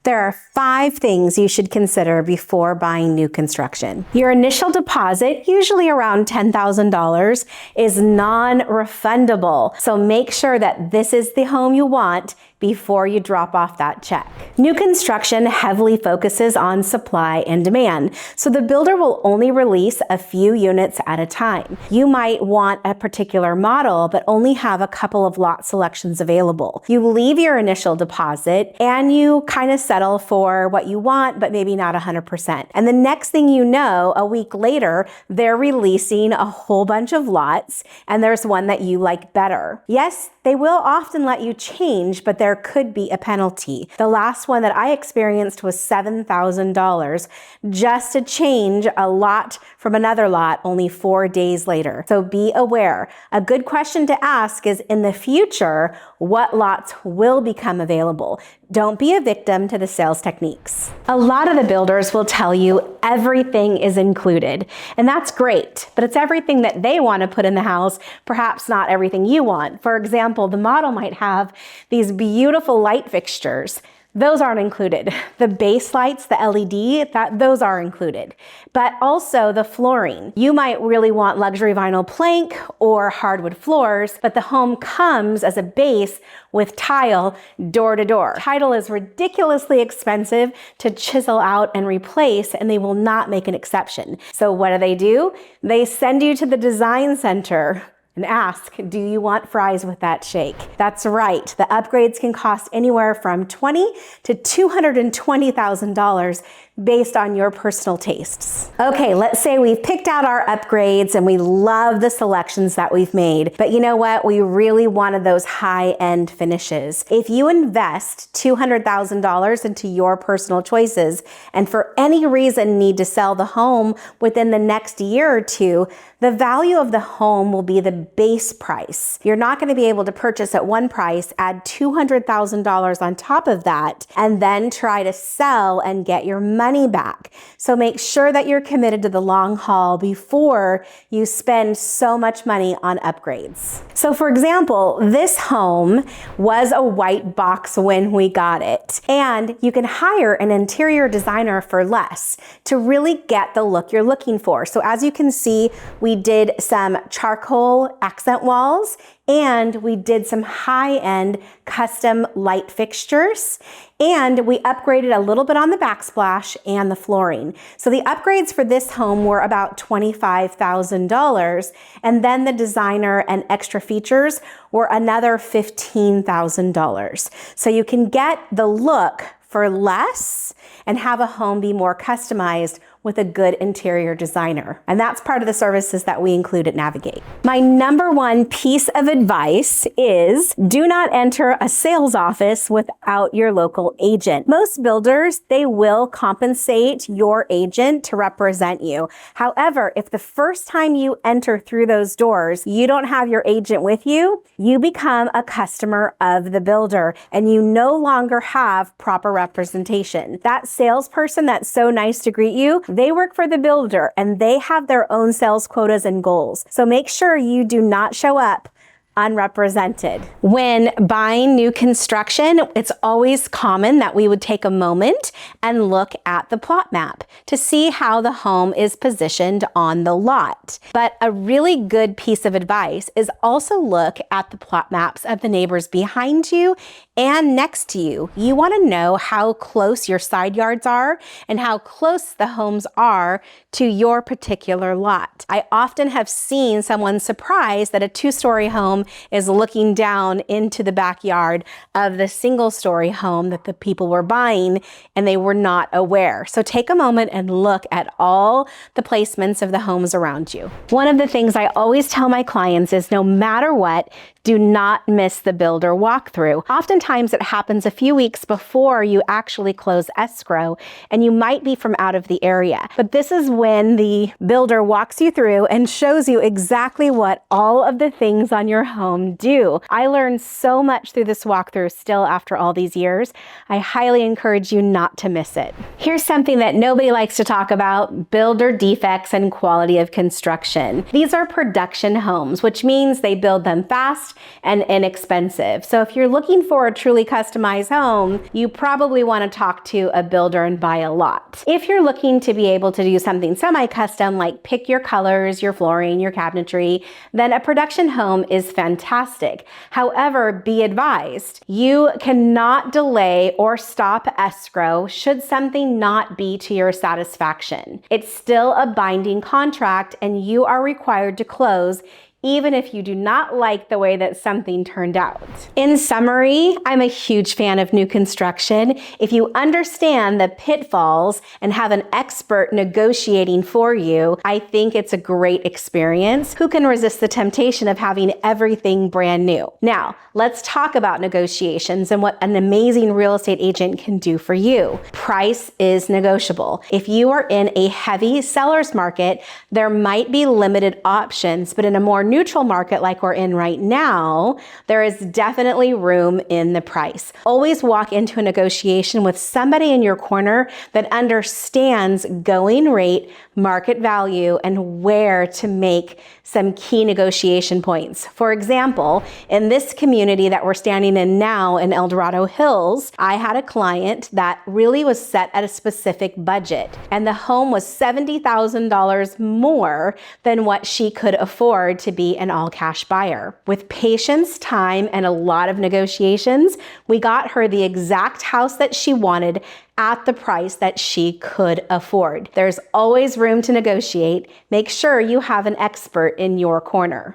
There are 5 things you should consider before buying new construction. Your initial deposit, usually around $10,000, is non-refundable. So make sure that this is the home you want before you drop off that check. New construction heavily focuses on supply and demand, so the builder will only release a few units at a time. You might want a particular model, but only have a couple of lot selections available. You leave your initial deposit and you kind of settle for what you want, but maybe not 100%. And the next thing you know, a week later, they're releasing a whole bunch of lots and there's one that you like better. Yes, they will often let you change, but there could be a penalty. The last one that I experienced was $7,000 just to change a lot from another lot only 4 days later. So be aware. A good question to ask is, in the future, what lots will become available? Don't be a victim to the sales techniques. A lot of the builders will tell you everything is included, and that's great, but it's everything that they want to put in the house, perhaps not everything you want. For example, the model might have these beautiful light fixtures. Those aren't included. The base lights, the LED, those are included. But also the flooring. You might really want luxury vinyl plank or hardwood floors, but the home comes as a base with tile door to door. Tile is ridiculously expensive to chisel out and replace, and they will not make an exception. So what do? They send you to the design center and ask, do you want fries with that shake? That's right. The upgrades can cost anywhere from $20,000 to $220,000 based on your personal tastes. Okay, let's say we've picked out our upgrades and we love the selections that we've made, but you know what? We really wanted those high-end finishes. If you invest $200,000 into your personal choices and for any reason need to sell the home within the next year or two, the value of the home will be the base price. You're not going to be able to purchase at one price, add $200,000 on top of that, and then try to sell and get your money back. So make sure that you're committed to the long haul before you spend so much money on upgrades. So for example, this home was a white box when we got it, and you can hire an interior designer for less to really get the look you're looking for. So as you can see, we did some charcoal accent walls and we did some high-end custom light fixtures, and we upgraded a little bit on the backsplash and the flooring. So the upgrades for this home were about $25,000, and then the designer and extra features were another $15,000. So you can get the look for less and have a home be more customized with a good interior designer. And that's part of the services that we include at Navigate. My number one piece of advice is do not enter a sales office without your local agent. Most builders, they will compensate your agent to represent you. However, if the first time you enter through those doors, you don't have your agent with you, you become a customer of the builder and you no longer have proper representation. That salesperson that's so nice to greet you, they work for the builder and they have their own sales quotas and goals. So make sure you do not show up unrepresented. When buying new construction, it's always common that we would take a moment and look at the plot map to see how the home is positioned on the lot. But a really good piece of advice is also look at the plot maps of the neighbors behind you and next to you. You want to know how close your side yards are and how close the homes are to your particular lot. I often have seen someone surprised that a 2-story home is looking down into the backyard of the single-story home that the people were buying and they were not aware. So take a moment and look at all the placements of the homes around you. One of the things I always tell my clients is no matter what, do not miss the builder walkthrough. Oftentimes it happens a few weeks before you actually close escrow and you might be from out of the area. But this is when the builder walks you through and shows you exactly what all of the things on your home do. I learned so much through this walkthrough still after all these years. I highly encourage you not to miss it. Here's something that nobody likes to talk about: builder defects and quality of construction. These are production homes, which means they build them fast and inexpensive. So if you're looking for a truly customized home, you probably want to talk to a builder and buy a lot. If you're looking to be able to do something semi-custom, like pick your colors, your flooring, your cabinetry, then a production home is fantastic. However, be advised, you cannot delay or stop escrow should something not be to your satisfaction. It's still a binding contract and you are required to close even if you do not like the way that something turned out. In summary, I'm a huge fan of new construction. If you understand the pitfalls and have an expert negotiating for you, I think it's a great experience. Who can resist the temptation of having everything brand new? Now, let's talk about negotiations and what an amazing real estate agent can do for you. Price is negotiable. If you are in a heavy seller's market, there might be limited options, but in a more neutral market like we're in right now, there is definitely room in the price. Always walk into a negotiation with somebody in your corner that understands going rate, market value, and where to make some key negotiation points. For example, in this community that we're standing in now in El Dorado Hills, I had a client that really was set at a specific budget, and the home was $70,000 more than what she could afford to be an all-cash buyer. With patience, time, and a lot of negotiations, we got her the exact house that she wanted at the price that she could afford. There's always room to negotiate. Make sure you have an expert in your corner.